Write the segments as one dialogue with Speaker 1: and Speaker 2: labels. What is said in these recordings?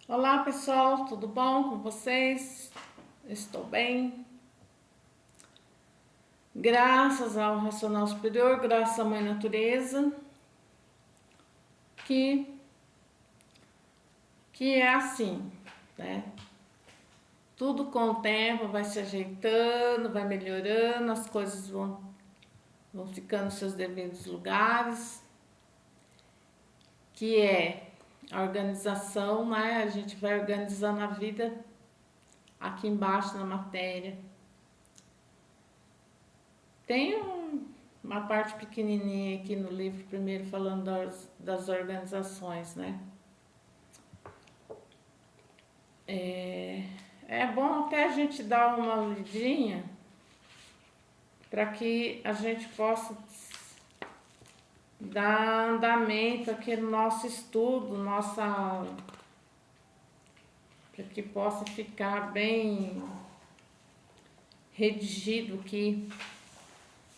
Speaker 1: Olá pessoal, tudo bom com vocês? Estou bem. Graças ao Racional Superior, graças à Mãe Natureza, que, que é assim, né? Tudo com o tempo vai se ajeitando, vai melhorando, as coisas vão ficando nos seus devidos lugares, que é a organização, né? A gente vai organizando a vida aqui embaixo na matéria. Tem uma parte pequenininha aqui no livro, primeiro falando das organizações, né? É bom até a gente dar uma lidinha para que a gente possa dar andamento aqui no nosso estudo, para que possa ficar bem redigido aqui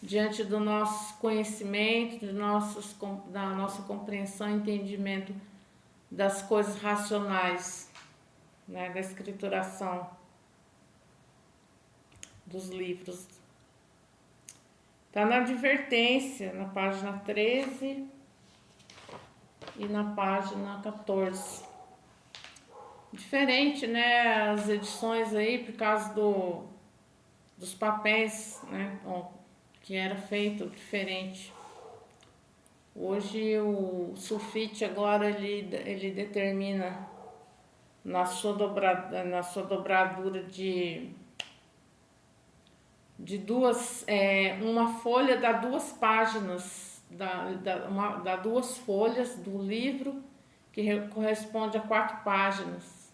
Speaker 1: diante do nosso conhecimento, da nossa compreensão e entendimento das coisas racionais, né, da escrituração dos livros. Está na advertência, na página 13 e na página 14. Diferente, né, as edições aí, por causa dos papéis, né, que era feito diferente. Hoje o sulfite agora ele determina na sua dobradura de duas, uma folha dá 2 páginas, dá 2 folhas do livro que corresponde a 4 páginas.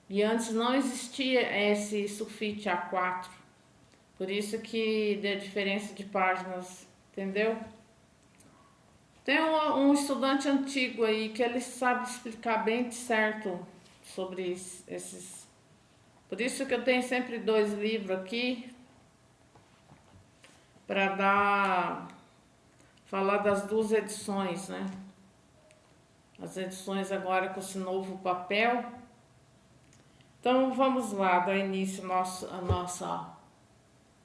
Speaker 1: E antes não existia esse sulfite A4, por isso que deu diferença de páginas, entendeu? Tem um estudante antigo aí que ele sabe explicar bem de certo sobre esses. Por isso que eu tenho sempre 2 livros aqui para falar das 2 edições, né? As edições agora com esse novo papel. Então vamos lá, dar início ao nosso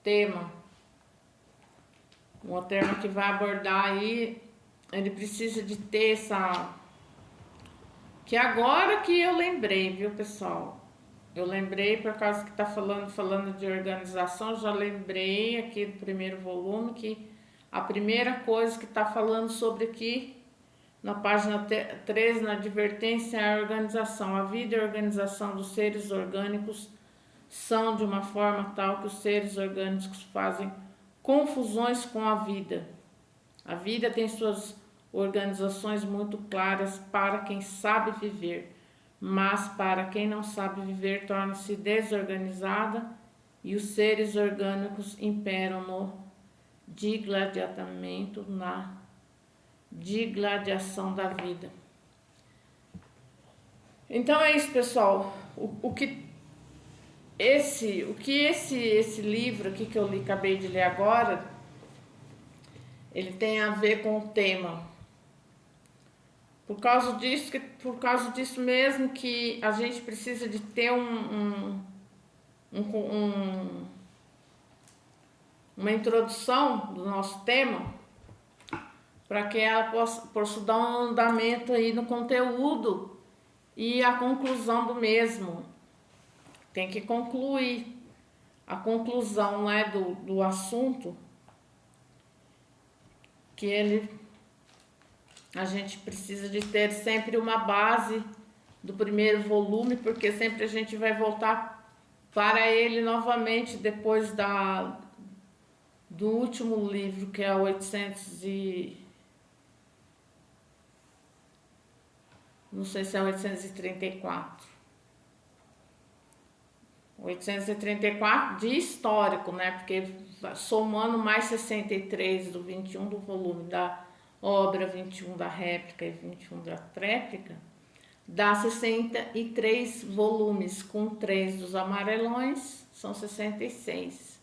Speaker 1: tema. Um tema que vai abordar aí, ele precisa de ter essa... Que agora que eu lembrei, viu, pessoal? Eu lembrei por causa que está falando de organização, já lembrei aqui do primeiro volume que a primeira coisa que está falando sobre aqui, na página 13, na advertência, é a organização. A vida e a organização dos seres orgânicos são de uma forma tal que os seres orgânicos fazem confusões com a vida. A vida tem suas organizações muito claras para quem sabe viver, mas para quem não sabe viver torna-se desorganizada e os seres orgânicos imperam no digladiamento, na digladiação da vida. Então é isso, pessoal. O que esse livro aqui que eu acabei de ler agora, ele tem a ver com o tema. Por causa disso mesmo que a gente precisa de ter uma introdução do nosso tema, para que ela possa dar um andamento aí no conteúdo e a conclusão do mesmo. Tem que concluir a conclusão, né, do assunto, que a gente precisa de ter sempre uma base do primeiro volume, porque sempre a gente vai voltar para ele novamente depois do último livro, que é 800 e... não sei se é 834. 834 de histórico, né? Porque somando mais 63 do 21 do volume da obra, 21 da réplica e 21 da tréplica, dá 63 volumes, com 3 dos amarelões, são 66.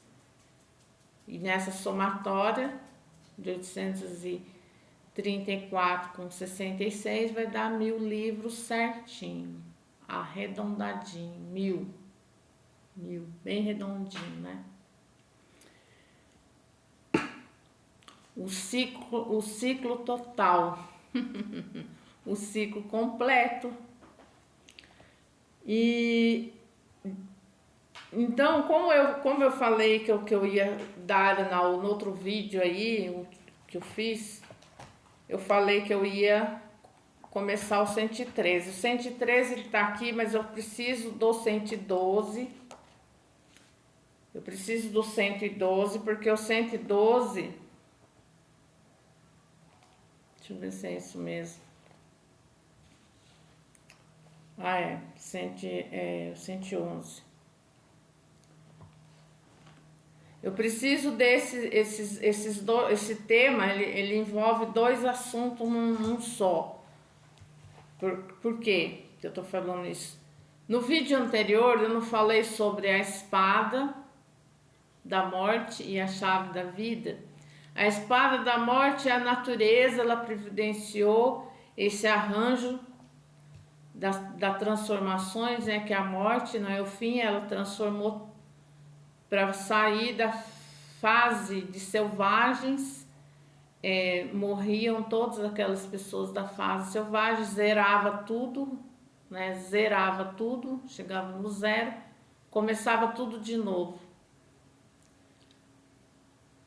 Speaker 1: E nessa somatória de 834 com 66 vai dar 1000 livros certinho. arredondadinho, 1000, bem redondinho, né? O ciclo total, o ciclo completo. E então, como eu falei que eu ia dar no outro vídeo aí, o que eu fiz, eu falei que eu ia começar o 113. O 113 ele tá aqui, mas eu preciso do 112. Eu preciso do 112, porque o 112... Deixa eu ver se é isso mesmo. Ah, é. 111. Eu preciso esse tema, ele envolve dois assuntos num só. Por quê que eu tô falando isso? No vídeo anterior eu não falei sobre a espada da morte e a chave da vida. A espada da morte é a natureza, ela providenciou esse arranjo das transformações, né? Que a morte não é o fim, ela transformou para sair da fase de selvagens. Morriam todas aquelas pessoas da fase selvagem, zerava tudo, né? Zerava tudo, chegava no zero, começava tudo de novo.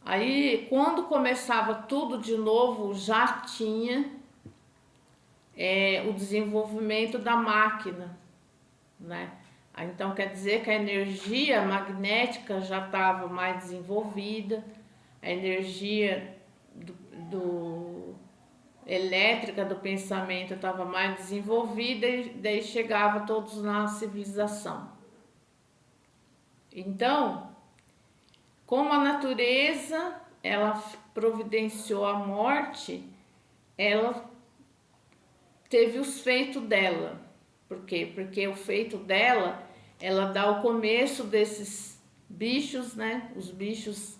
Speaker 1: Aí, quando começava tudo de novo, já tinha o desenvolvimento da máquina, né? Então, quer dizer que a energia magnética já estava mais desenvolvida, a energia elétrica do pensamento estava mais desenvolvida, e daí chegava todos na civilização. Então, como a natureza ela providenciou a morte, ela teve os feitos dela. Por quê? Porque o feito dela, ela dá o começo desses bichos, né? Os bichos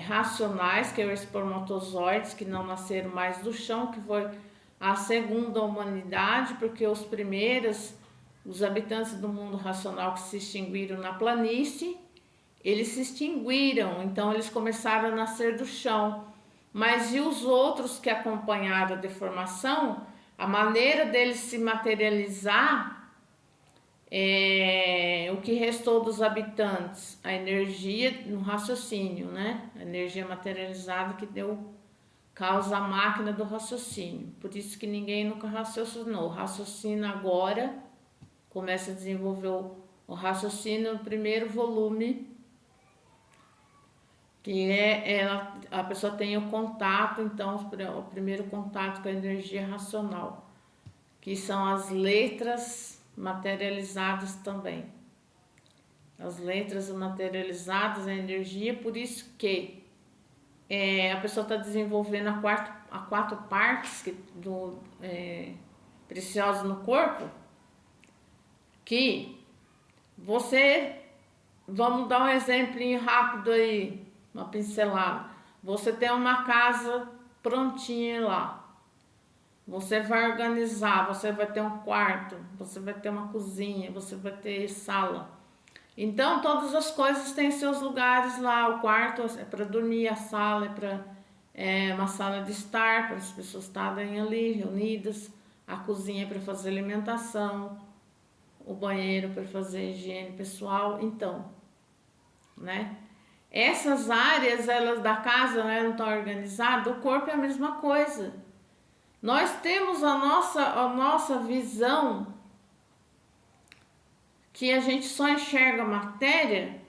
Speaker 1: racionais, que é os espermatozoides, que não nasceram mais do chão, que foi a segunda humanidade, porque os primeiros, os habitantes do mundo racional que se extinguiram na planície, eles se extinguiram, então eles começaram a nascer do chão. Mas e os outros que acompanharam a deformação, a maneira deles se materializar, o que restou dos habitantes? A energia no raciocínio, né? A energia materializada que deu causa à máquina do raciocínio. Por isso que ninguém nunca raciocinou. Raciocina agora, começa a desenvolver o raciocínio no primeiro volume, que a pessoa tem o contato, então o primeiro contato com a energia racional, que são as letras materializadas também. As letras materializadas, a energia, por isso que a pessoa está desenvolvendo a quatro partes preciosas no corpo, que vamos dar um exemplinho rápido aí, uma pincelada. Você tem uma casa prontinha lá. Você vai organizar, você vai ter um quarto, você vai ter uma cozinha, você vai ter sala. Então, todas as coisas têm seus lugares lá. O quarto é para dormir, a sala é uma sala de estar, para as pessoas estarem ali reunidas. A cozinha é para fazer alimentação, o banheiro para fazer higiene pessoal. Então, né? Essas áreas elas da casa, né, não estão organizadas, o corpo é a mesma coisa. Nós temos a nossa visão, que a gente só enxerga a matéria.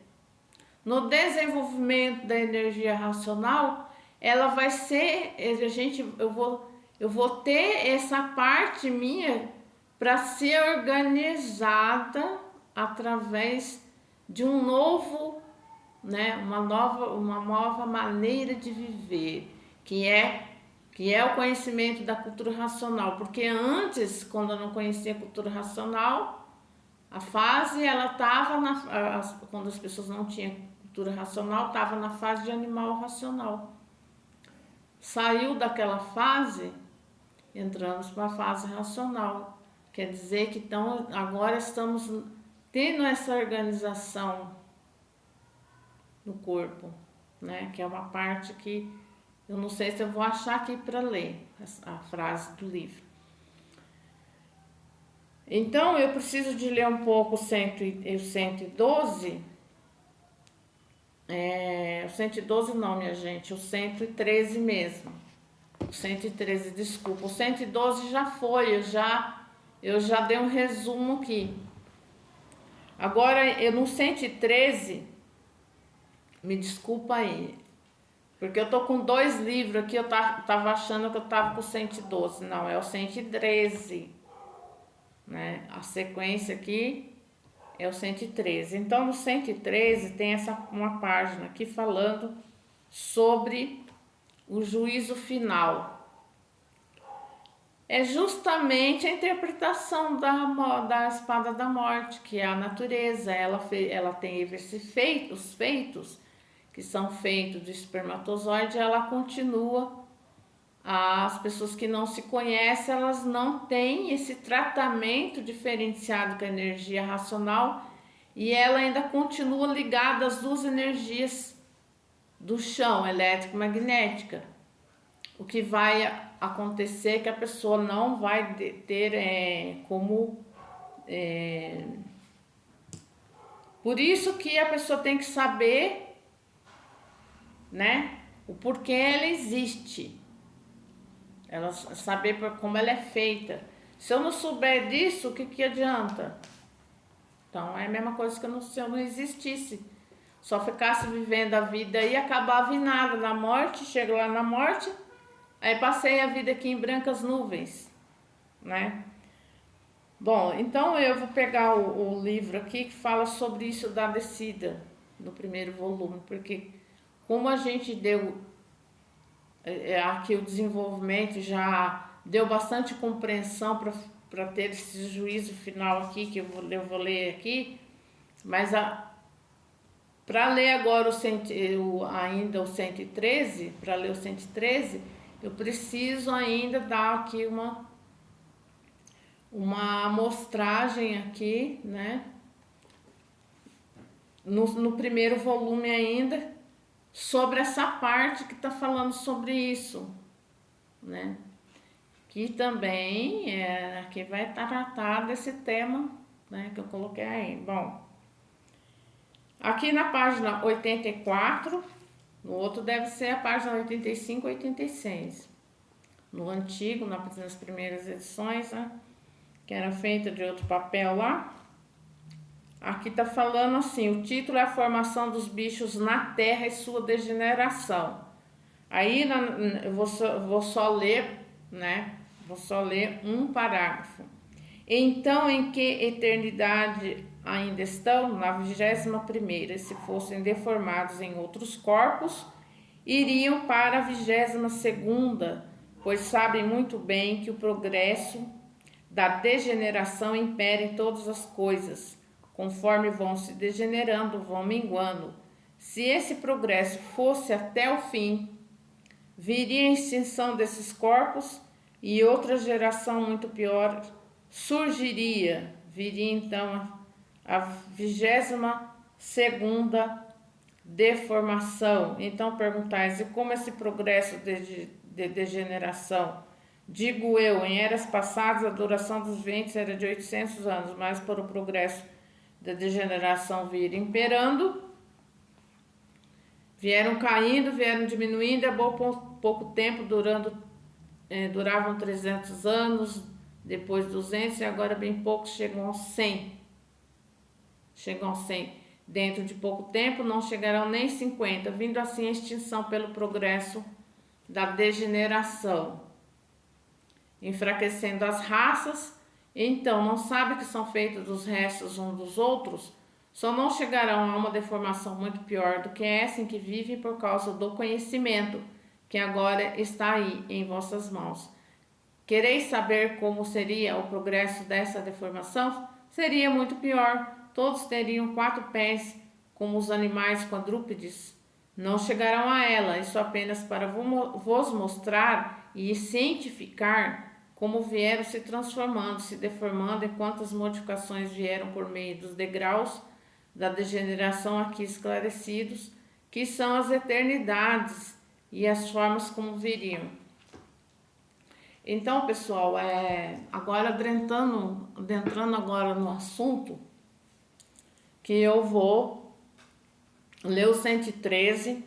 Speaker 1: No desenvolvimento da energia racional, ela vai ser, eu vou ter essa parte minha para ser organizada através de um novo, né, uma nova maneira de viver, que é o conhecimento da cultura racional. Porque antes, quando eu não conhecia a cultura racional, a fase ela estava quando as pessoas não tinham cultura racional, estava na fase de animal racional. Saiu daquela fase, entramos para a fase racional, Quer dizer que então agora estamos tendo essa organização no corpo, né? Que é uma parte que eu não sei se eu vou achar aqui para ler a frase do livro. Então eu preciso de ler um pouco o 112. O 112 não, minha gente, o 113 mesmo. O 113, desculpa. O 112 já foi, eu já dei um resumo aqui. Agora, eu no 113, me desculpa aí, porque eu tô com 2 livros aqui, eu tava achando que eu tava com o 112. Não, é o 113, né? A sequência aqui é o 113. Então, no 113 tem uma página aqui falando sobre o juízo final. É justamente a interpretação da espada da morte, que é a natureza. Ela tem os feitos que são feitos do espermatozoide, ela continua. As pessoas que não se conhecem, elas não têm esse tratamento diferenciado com a energia racional e ela ainda continua ligada às 2 energias do chão, elétrico-magnética. O que vai acontecer é que a pessoa não vai ter como... Por isso que a pessoa tem que saber, né, o porquê ela existe. Ela saber como ela é feita. Se eu não souber disso, o que adianta? Então é a mesma coisa que se eu não existisse. Só ficasse vivendo a vida e acabava em nada. Na morte, chego lá na morte, aí passei a vida aqui em brancas nuvens, né? Bom, então eu vou pegar o livro aqui que fala sobre isso da descida, no primeiro volume, porque como a gente deu aqui o desenvolvimento, já deu bastante compreensão para ter esse juízo final aqui, que eu vou ler aqui, mas para ler agora ainda o 113, para ler o 113, eu preciso ainda dar aqui uma amostragem aqui, né? No primeiro volume ainda, sobre essa parte que está falando sobre isso, né? Que também aqui vai tratar desse tema, né, que eu coloquei aí. Bom, aqui na página 84, no outro deve ser a página 85 e 86. No antigo, nas primeiras edições, né, que era feita de outro papel lá. Aqui tá falando assim, o título é a formação dos bichos na terra e sua degeneração. Aí eu vou só ler, né? Vou só ler um parágrafo. Então, em que eternidade ainda estão? Na 21ª, se fossem deformados em outros corpos, iriam para a 22ª, pois sabem muito bem que o progresso da degeneração impera em todas as coisas. Conforme vão se degenerando, vão minguando. Se esse progresso fosse até o fim, viria a extinção desses corpos e outra geração muito pior surgiria. Viria então a 22ª deformação. Então perguntais, e como esse progresso de degeneração? Digo eu, em eras passadas a duração dos ventos era de 800 anos, mas por o progresso da degeneração vir imperando, vieram caindo, vieram diminuindo, a pouco tempo duravam 300 anos, depois 200 e agora bem poucos chegam aos 100. Chegam aos 100. Dentro de pouco tempo não chegarão nem 50, vindo assim a extinção pelo progresso da degeneração, enfraquecendo as raças. Então, não sabe que são feitos dos restos uns dos outros? Só não chegarão a uma deformação muito pior do que essa em que vivem por causa do conhecimento, que agora está aí em vossas mãos. Quereis saber como seria o progresso dessa deformação? Seria muito pior. Todos teriam 4 pés, como os animais quadrúpedes. Não chegarão a ela, isso apenas para vos mostrar e cientificar como vieram se transformando, se deformando, enquanto as modificações vieram por meio dos degraus da degeneração aqui esclarecidos, que são as eternidades e as formas como viriam. Então, pessoal, agora adentrando agora no assunto, que eu vou ler o 113,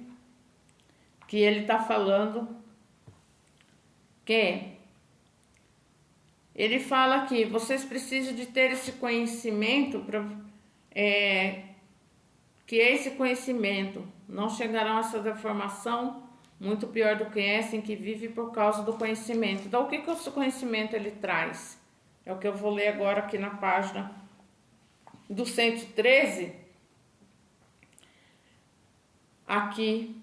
Speaker 1: que ele está falando que ele fala que vocês precisam de ter esse conhecimento que esse conhecimento não chegarão a essa deformação muito pior do que essa em que vive por causa do conhecimento. Então, o que o conhecimento ele traz? É o que eu vou ler agora aqui na página do 113, aqui,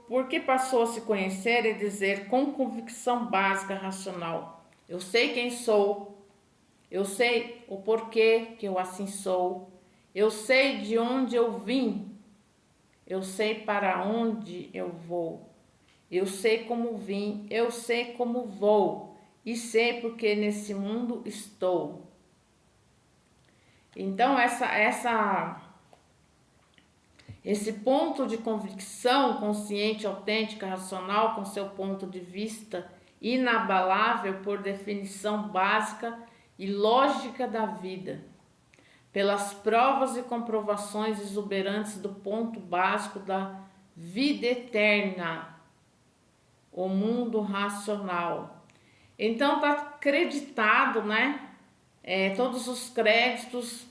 Speaker 1: porque passou a se conhecer e dizer com convicção básica racional: eu sei quem sou, eu sei o porquê que eu assim sou, eu sei de onde eu vim, eu sei para onde eu vou, eu sei como vim, eu sei como vou, e sei porque nesse mundo estou. Então, esse ponto de convicção consciente, autêntica, racional, com seu ponto de vista inabalável por definição básica e lógica da vida, pelas provas e comprovações exuberantes do ponto básico da vida eterna, o mundo racional. Então está acreditado, né? Todos os créditos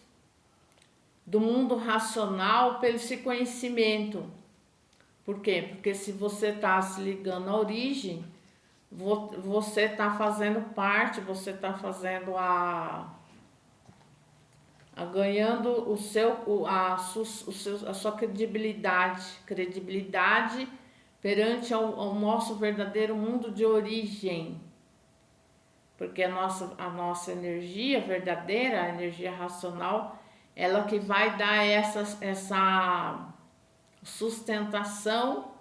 Speaker 1: do mundo racional pelo esse conhecimento. Por quê? Porque se você está se ligando à origem, você está fazendo parte, você está fazendo ganhando a sua credibilidade perante ao nosso verdadeiro mundo de origem. Porque a nossa energia verdadeira, a energia racional, ela que vai dar essa sustentação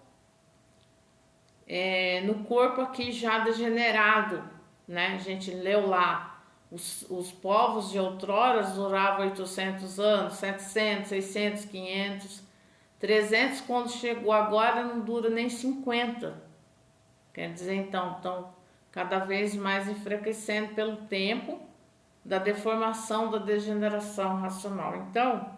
Speaker 1: no corpo aqui já degenerado, né? A gente leu lá, os povos de outrora duravam 800 anos, 700, 600, 500, 300, quando chegou agora não dura nem 50. Quer dizer, então, estão cada vez mais enfraquecendo pelo tempo da deformação, da degeneração racional. Então,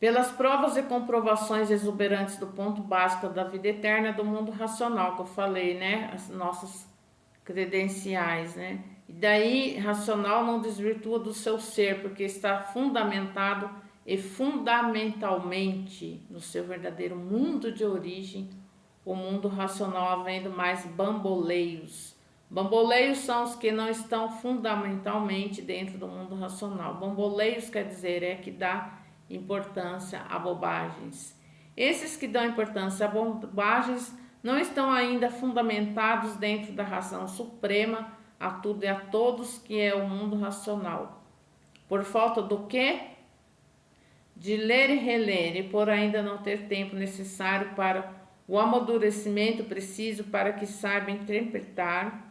Speaker 1: pelas provas e comprovações exuberantes do ponto básico da vida eterna do mundo racional, que eu falei, né? As nossas credenciais, né? E daí, racional não desvirtua do seu ser, porque está fundamentado e fundamentalmente no seu verdadeiro mundo de origem, o mundo racional, havendo mais bamboleios. Bamboleios são os que não estão fundamentalmente dentro do mundo racional. Bamboleios quer dizer que dá importância a bobagens. Esses que dão importância a bobagens não estão ainda fundamentados dentro da razão suprema a tudo e a todos, que é o mundo racional. Por falta do quê? De ler e reler, e por ainda não ter tempo necessário para o amadurecimento preciso para que saiba interpretar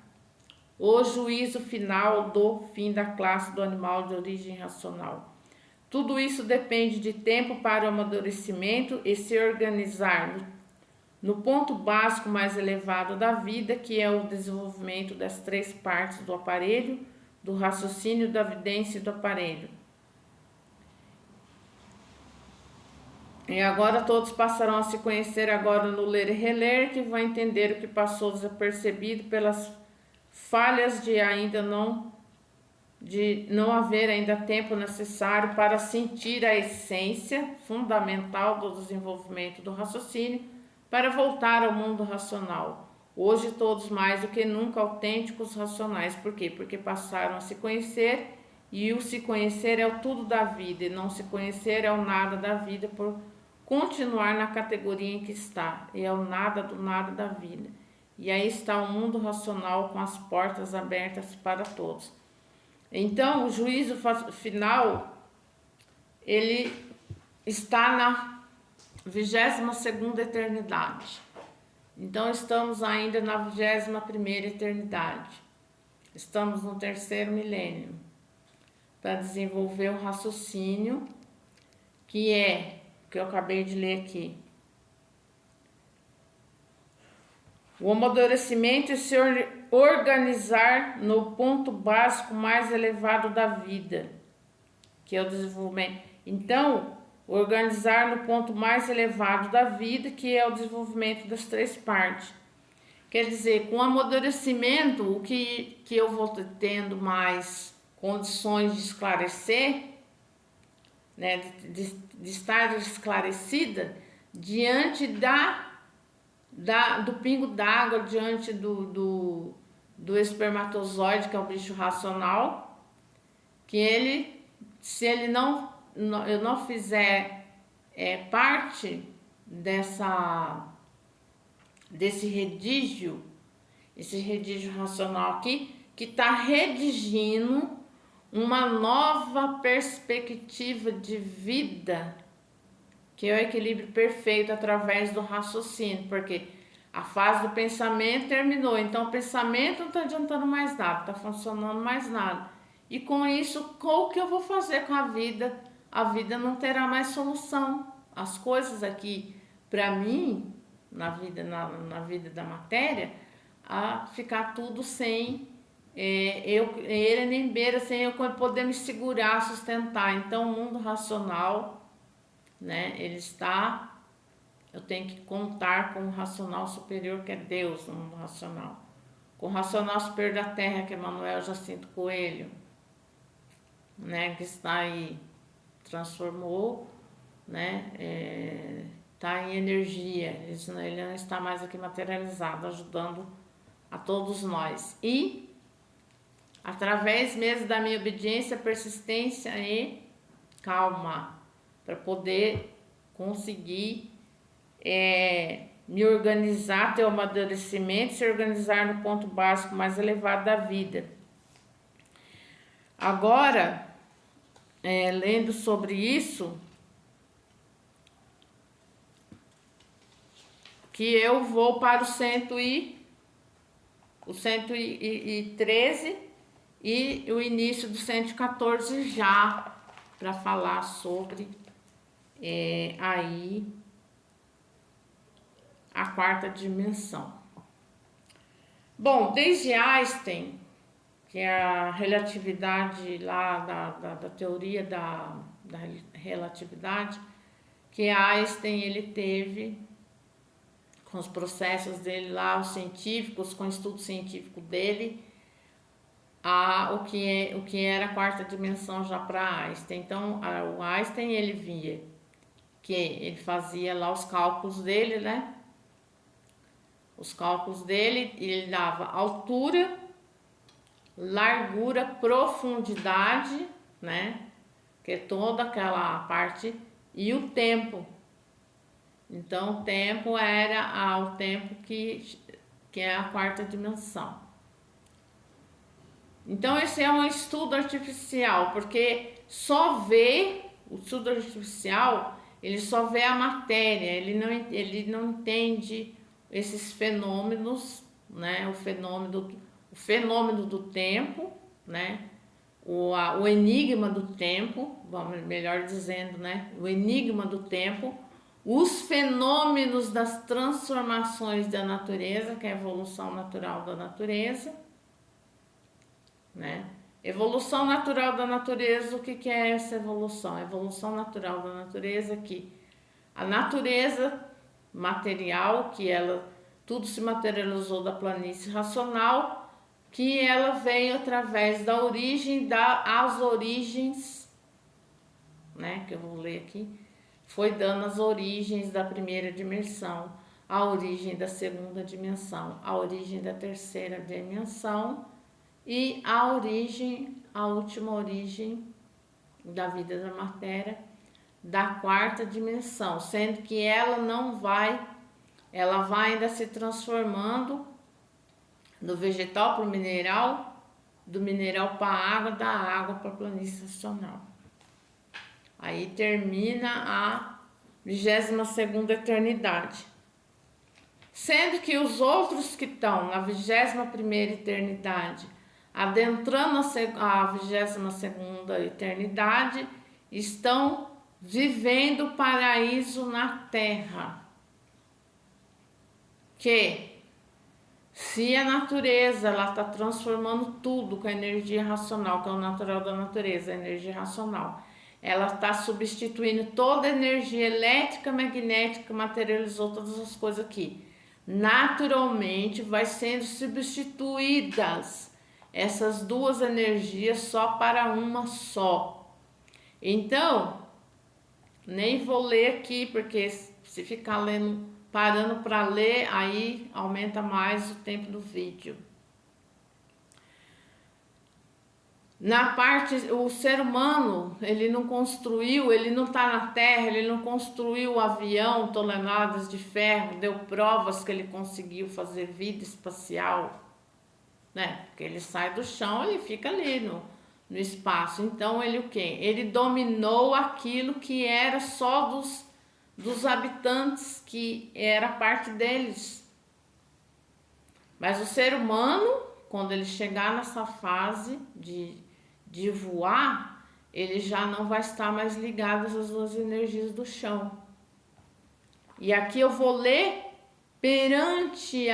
Speaker 1: o juízo final do fim da classe do animal de origem racional. Tudo isso depende de tempo para o amadurecimento e se organizar no ponto básico mais elevado da vida, que é o desenvolvimento das três partes do aparelho, do raciocínio, da vidência e do aparelho. E agora todos passarão a se conhecer agora no ler e reler, que vão entender o que passou desapercebido pelas falhas de não haver ainda tempo necessário para sentir a essência fundamental do desenvolvimento do raciocínio, para voltar ao mundo racional. Hoje todos mais do que nunca autênticos racionais. Por quê? Porque passaram a se conhecer, e o se conhecer é o tudo da vida, e não se conhecer é o nada da vida, por continuar na categoria em que está, e é o nada do nada da vida. E aí está o mundo racional com as portas abertas para todos. Então, o juízo final, ele está na 22ª eternidade. Então estamos ainda na 21ª eternidade. Estamos no 3º milênio para desenvolver o raciocínio que eu acabei de ler aqui. O amadurecimento é se organizar no ponto básico mais elevado da vida, que é o desenvolvimento. Então, organizar no ponto mais elevado da vida, que é o desenvolvimento das 3 partes. Quer dizer, com o amadurecimento, o que eu vou tendo mais condições de esclarecer, né, de estar esclarecida diante do pingo d'água, diante do espermatozoide, que é o bicho racional, que ele, se ele eu não fizer parte desse redígio, esse redígio racional aqui, que está redigindo uma nova perspectiva de vida, que é o equilíbrio perfeito através do raciocínio, porque a fase do pensamento terminou, então o pensamento não está adiantando mais nada, está funcionando mais nada. E com isso, o que eu vou fazer com a vida? A vida não terá mais solução. As coisas aqui, para mim, na vida da matéria, a ficar tudo sem ele nem beira, sem eu poder me segurar, sustentar. Então, o mundo racional, né, eu tenho que contar com o racional superior, que é Deus, no mundo racional. Com o racional superior da Terra, que é Manuel Jacinto Coelho, né, que está aí, transformou, né, está em energia, ele não está mais aqui materializado, ajudando a todos nós. E através mesmo da minha obediência, persistência e calma, para poder conseguir me organizar, ter o amadurecimento, se organizar no ponto básico mais elevado da vida. Agora, lendo sobre isso, que eu vou para o 113 e o início do 114 já, para falar sobre aí a 4ª dimensão. Bom, desde Einstein, que é a relatividade lá da teoria da relatividade, que Einstein ele teve com os processos dele lá, os científicos, com o estudo científico dele, o que era a 4ª dimensão já para Einstein. Então, o Einstein ele via que ele fazia lá os cálculos dele, né? Os cálculos dele, ele dava altura, largura, profundidade, né? Que é toda aquela parte, e o tempo. Então, o tempo era o tempo que é a 4ª dimensão. Então, esse é um estudo artificial, porque o estudo artificial, ele só vê a matéria, ele não entende esses fenômenos, né? O fenômeno do tempo, né? O enigma do tempo, melhor dizendo, né? O enigma do tempo, os fenômenos das transformações da natureza, que é a evolução natural da natureza, né? Evolução natural da natureza, o que é essa evolução? A evolução natural da natureza é que a natureza material, que tudo se materializou da planície racional, que ela veio através da origem, as origens, né, que eu vou ler aqui, foi dando as origens da 1ª dimensão, a origem da 2ª dimensão, a origem da 3ª dimensão e a última origem da vida da matéria, da 4ª dimensão, sendo que ela vai ainda se transformando do vegetal para o mineral, do mineral para a água, da água para a planície racional. Aí termina a 22ª eternidade. sendo que os outros que estão na 21ª eternidade, adentrando a 22ª eternidade, estão vivendo o paraíso na Terra. Que se a natureza ela está transformando tudo com a energia racional, que é o natural da natureza, a energia racional, ela está substituindo toda a energia elétrica, magnética, materializou todas as coisas aqui. Naturalmente vai sendo substituídas essas duas energias só para uma só. Então, nem vou ler aqui, porque se ficar lendo, parando para ler, aí aumenta mais o tempo do vídeo. Na parte, o ser humano, ele não construiu, ele não está na Terra, ele não construiu o avião, toneladas de ferro, deu provas que ele conseguiu fazer vida espacial, né? Porque ele sai do chão, ele fica ali no espaço. Então ele o quê? Ele dominou aquilo que era só dos habitantes, que era parte deles. Mas o ser humano, quando ele chegar nessa fase de voar, ele já não vai estar mais ligado às duas energias do chão. E aqui eu vou ler perante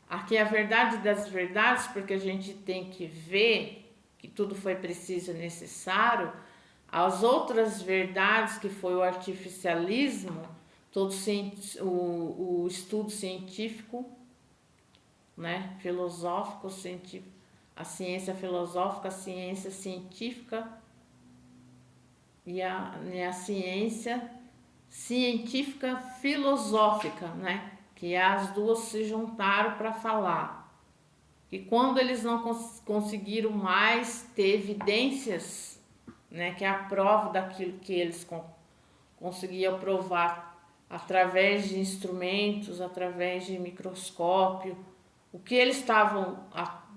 Speaker 1: aqui a verdade das verdades, porque a gente tem que ver que tudo foi preciso e necessário. As outras verdades, que foi o artificialismo, todo o estudo científico, né, filosófico, científico, a ciência filosófica, a ciência científica e a ciência científica filosófica, né, que as duas se juntaram para falar. E quando eles não conseguiram mais ter evidências, né, que é a prova daquilo que eles conseguiam provar através de instrumentos, através de microscópio, o que eles estavam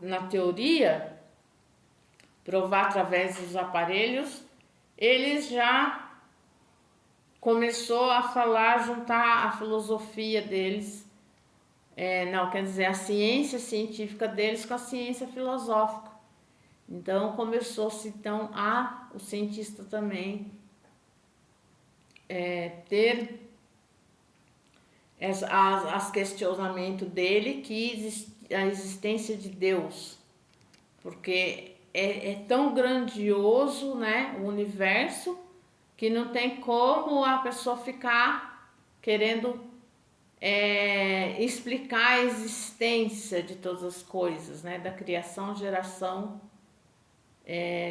Speaker 1: na teoria provar através dos aparelhos, eles já começou a falar, juntar a filosofia deles, não, quer dizer, a ciência científica deles com a ciência filosófica. Então começou-se então o cientista também ter as questionamentos dele, que a existência de Deus, porque é tão grandioso, né, o universo, que não tem como a pessoa ficar querendo explicar a existência de todas as coisas, né, da criação, geração,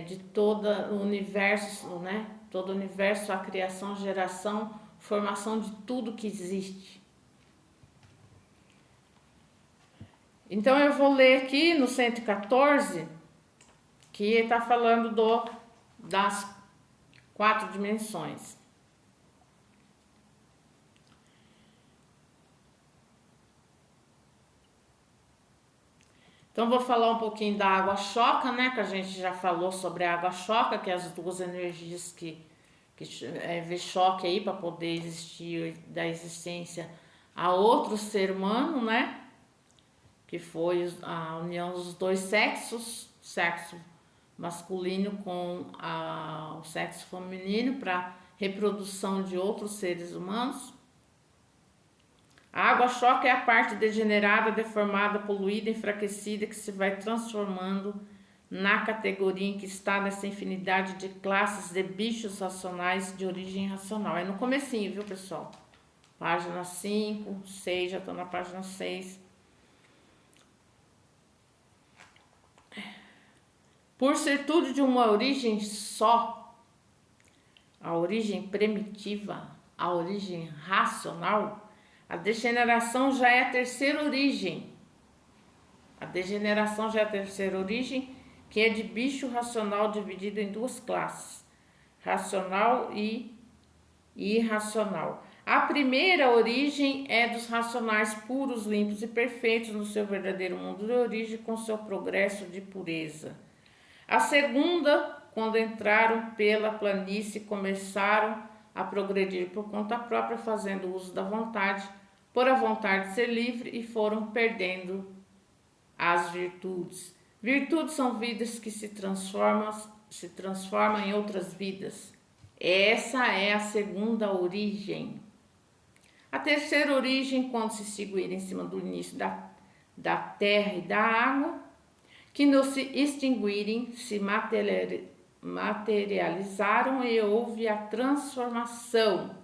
Speaker 1: de todo o universo, né, todo o universo, a criação, geração, formação de tudo que existe. Então eu vou ler aqui no 114, que está falando das 4 dimensões. Então vou falar um pouquinho da água choca, né, que a gente já falou sobre a água choca, que é as duas energias que vê choque aí para poder existir, da existência a outro ser humano, né? Que foi a união dos dois sexos, sexo masculino com o sexo feminino, para reprodução de outros seres humanos. A água choca é a parte degenerada, deformada, poluída, enfraquecida, que se vai transformando na categoria em que está nessa infinidade de classes de bichos racionais de origem racional. É no comecinho, viu, pessoal? Página 5, 6, já estou na página 6. Por ser tudo de uma origem só, a origem primitiva, a origem racional, a degeneração já é a terceira origem. A degeneração já é a terceira origem, que é de bicho racional dividido em duas classes, racional e irracional. A primeira origem é dos racionais puros, limpos e perfeitos no seu verdadeiro mundo de origem, com seu progresso de pureza. A segunda, quando entraram pela planície, começaram a progredir por conta própria, fazendo uso da vontade, por a vontade ser livre, e foram perdendo as virtudes. Virtudes são vidas que se transformam em outras vidas. Essa é a segunda origem. A terceira origem, quando se extinguir em cima do início da terra e da água, que não se extinguirem, se materializaram, e houve a transformação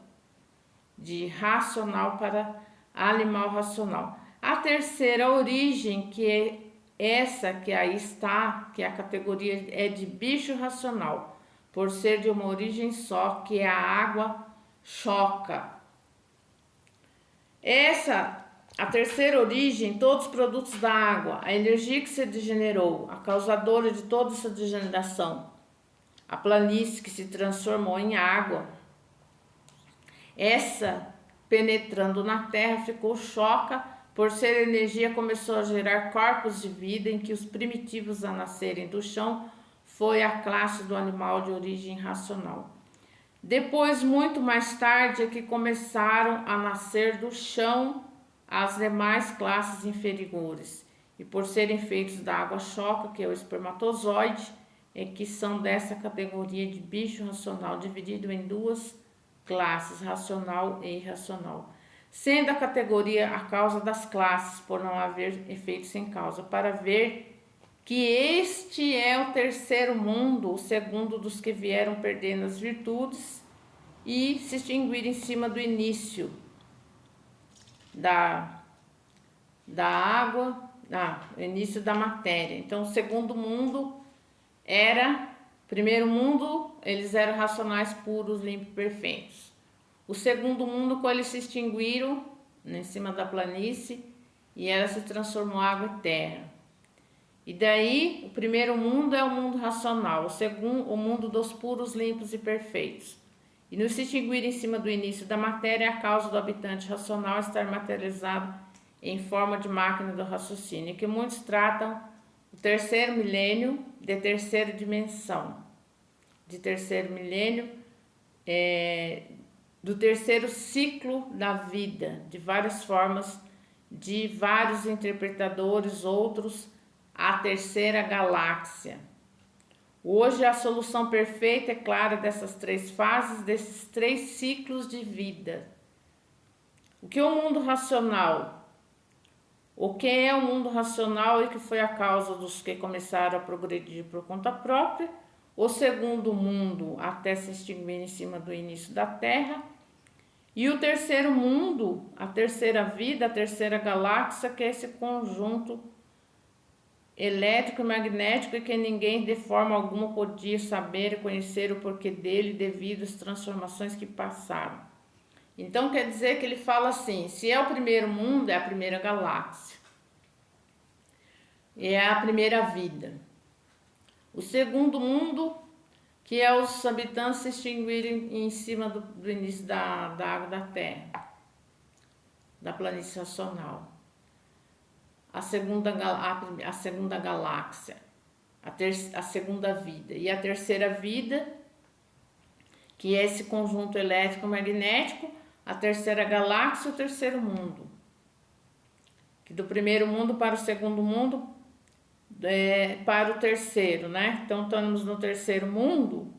Speaker 1: de racional para animal racional. A terceira origem, que é essa que aí está, que a categoria é de bicho racional, por ser de uma origem só, que é a água choca. A terceira origem, todos os produtos da água, a energia que se degenerou, a causadora de toda essa degeneração, a planície que se transformou em água, essa penetrando na terra ficou choca, por ser energia começou a gerar corpos de vida, em que os primitivos a nascerem do chão foi a classe do animal de origem racional. Depois, muito mais tarde, é que começaram a nascer do chão as demais classes inferiores, e por serem feitos da água choca, que é o espermatozoide, é que são dessa categoria de bicho racional, dividido em duas classes, racional e irracional, sendo a categoria a causa das classes, por não haver efeito sem causa, para ver que este é o terceiro mundo, o segundo dos que vieram perdendo as virtudes e se extinguir em cima do início da água, o início da matéria. Então, o segundo mundo primeiro mundo, eles eram racionais, puros, limpos, perfeitos. O segundo mundo, quando eles se extinguiram em cima da planície, e ela se transformou em água e terra. E daí, o primeiro mundo é o mundo racional, o segundo, o mundo dos puros, limpos e perfeitos. E no se extinguir em cima do início da matéria, é a causa do habitante racional estar materializado em forma de máquina do raciocínio, que muitos tratam o terceiro milênio de terceira dimensão, de terceiro milênio, do terceiro ciclo da vida, de várias formas, de vários interpretadores, outros, a terceira galáxia. Hoje a solução perfeita é clara dessas três fases, desses três ciclos de vida. O que é o mundo racional? O que é o mundo racional e que foi a causa dos que começaram a progredir por conta própria? O segundo mundo, até se extinguir em cima do início da Terra. E o terceiro mundo, a terceira vida, a terceira galáxia, que é esse conjunto elétrico e magnético, e que ninguém de forma alguma podia saber e conhecer o porquê dele devido às transformações que passaram. Então quer dizer que ele fala assim, se é o primeiro mundo, é a primeira galáxia, é a primeira vida. O segundo mundo, que é os habitantes se extinguirem em cima do início da água da terra, da planície racional. A segunda galáxia, a segunda vida. E a terceira vida, que é esse conjunto elétrico magnético, a terceira galáxia, o terceiro mundo. Que do primeiro mundo para o segundo mundo, para o terceiro, né? Então estamos no terceiro mundo,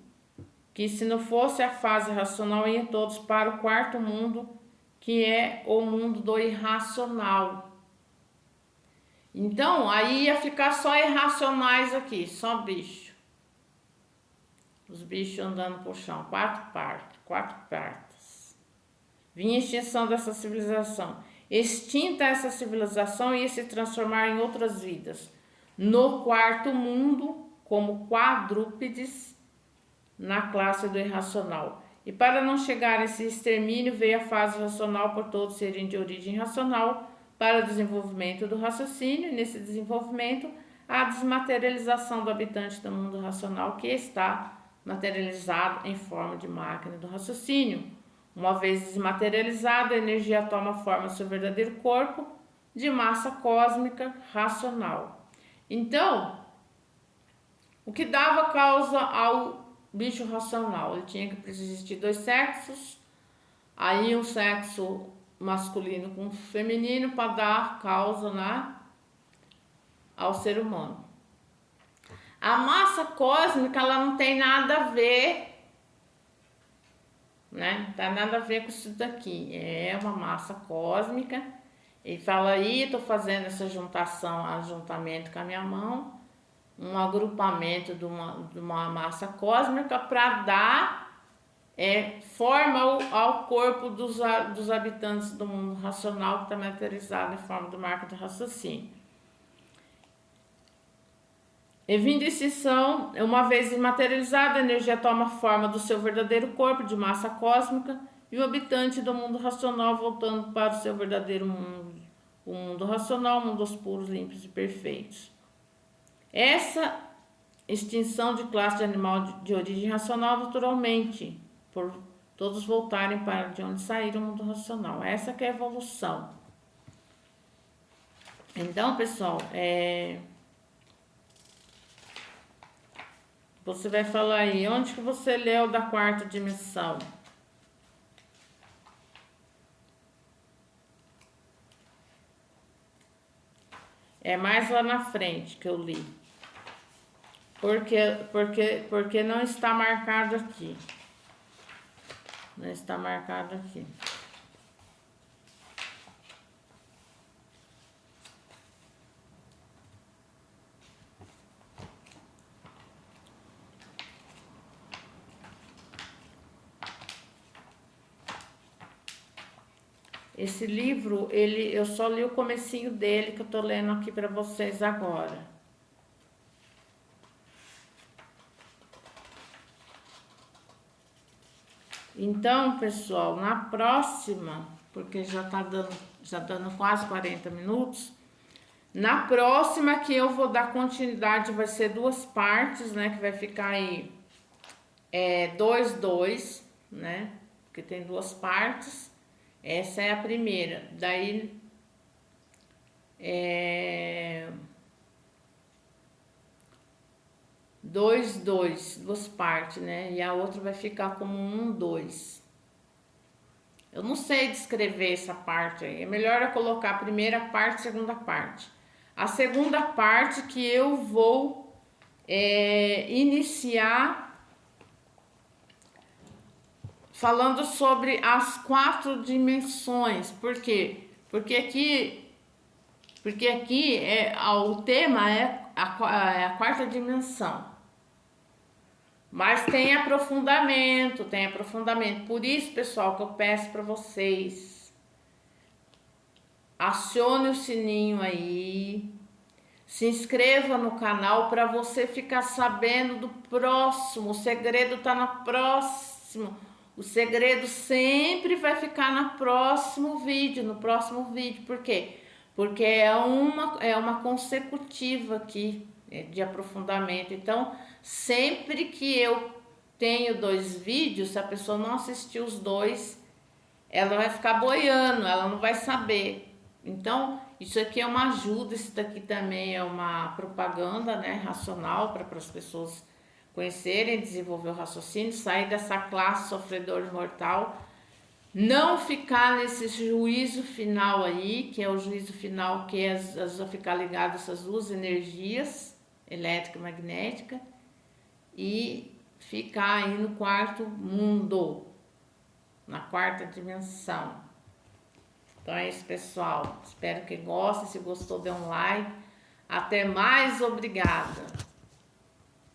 Speaker 1: que se não fosse a fase racional, iam todos para o quarto mundo, que é o mundo do irracional. Então, aí ia ficar só irracionais aqui, só bicho. Os bichos andando por chão, quatro partes. Vinha a extinção dessa civilização. Extinta essa civilização, ia se transformar em outras vidas. No quarto mundo, como quadrúpedes, na classe do irracional. E para não chegar a esse extermínio, veio a fase racional, por todos serem de origem racional, para o desenvolvimento do raciocínio. Nesse desenvolvimento, a desmaterialização do habitante do mundo racional, que está materializado em forma de máquina do raciocínio. Uma vez desmaterializada, a energia toma forma do seu verdadeiro corpo de massa cósmica racional. Então, o que dava causa ao bicho racional. Ele tinha que existir dois sexos, aí um sexo masculino com feminino para dar causa, né, ao ser humano. A massa cósmica, ela não tem nada a ver, né? Não tem nada a ver com isso daqui. É uma massa cósmica. Ele fala aí, estou fazendo essa ajuntamento com a minha mão, um agrupamento de uma massa cósmica para dar forma ao corpo dos habitantes do mundo racional que está materializado em forma do marco de raciocínio. E vindo extinção, uma vez materializada, a energia toma forma do seu verdadeiro corpo de massa cósmica e o habitante do mundo racional voltando para o seu verdadeiro mundo, o mundo racional, o mundo dos puros, limpos e perfeitos. Essa extinção de classe de animal de origem racional, naturalmente, por todos voltarem para de onde saíram, o mundo racional. Essa que é a evolução. Então, pessoal, você vai falar aí, onde que você leu da quarta dimensão? É mais lá na frente que eu li. Porque não está marcado aqui. Não está marcado aqui. Esse livro, eu só li o comecinho dele, que eu tô lendo aqui para vocês agora. Então, pessoal, na próxima, porque já dando quase 40 minutos, na próxima que eu vou dar continuidade, vai ser duas partes, né, que vai ficar aí 2, né, porque tem duas partes. Essa é a primeira, daí 2, duas partes, né? E a outra vai ficar como 1, 2. Eu não sei descrever essa parte aí. É melhor eu colocar a primeira parte, segunda parte. A segunda parte que eu vou iniciar falando sobre as 4 dimensões. Por quê? Porque aqui o tema é a quarta dimensão. Mas tem aprofundamento. Por isso, pessoal, que eu peço para vocês, acione o sininho aí, se inscreva no canal para você ficar sabendo do próximo. O segredo está no próximo. O segredo sempre vai ficar no próximo vídeo. Por quê? Porque é uma consecutiva aqui de aprofundamento. Então, sempre que eu tenho 2 vídeos, se a pessoa não assistir os 2, ela vai ficar boiando, ela não vai saber. Então, isso aqui é uma ajuda, isso daqui também é uma propaganda, né, racional para as pessoas conhecerem, desenvolver o raciocínio, sair dessa classe sofredor mortal, não ficar nesse juízo final aí, que é o juízo final que vai ficar ligado a essas duas energias, elétrica e magnética, e ficar aí no quarto mundo, na quarta dimensão. Então é isso, pessoal. Espero que gostem. Se gostou, dê um like. Até mais. Obrigada.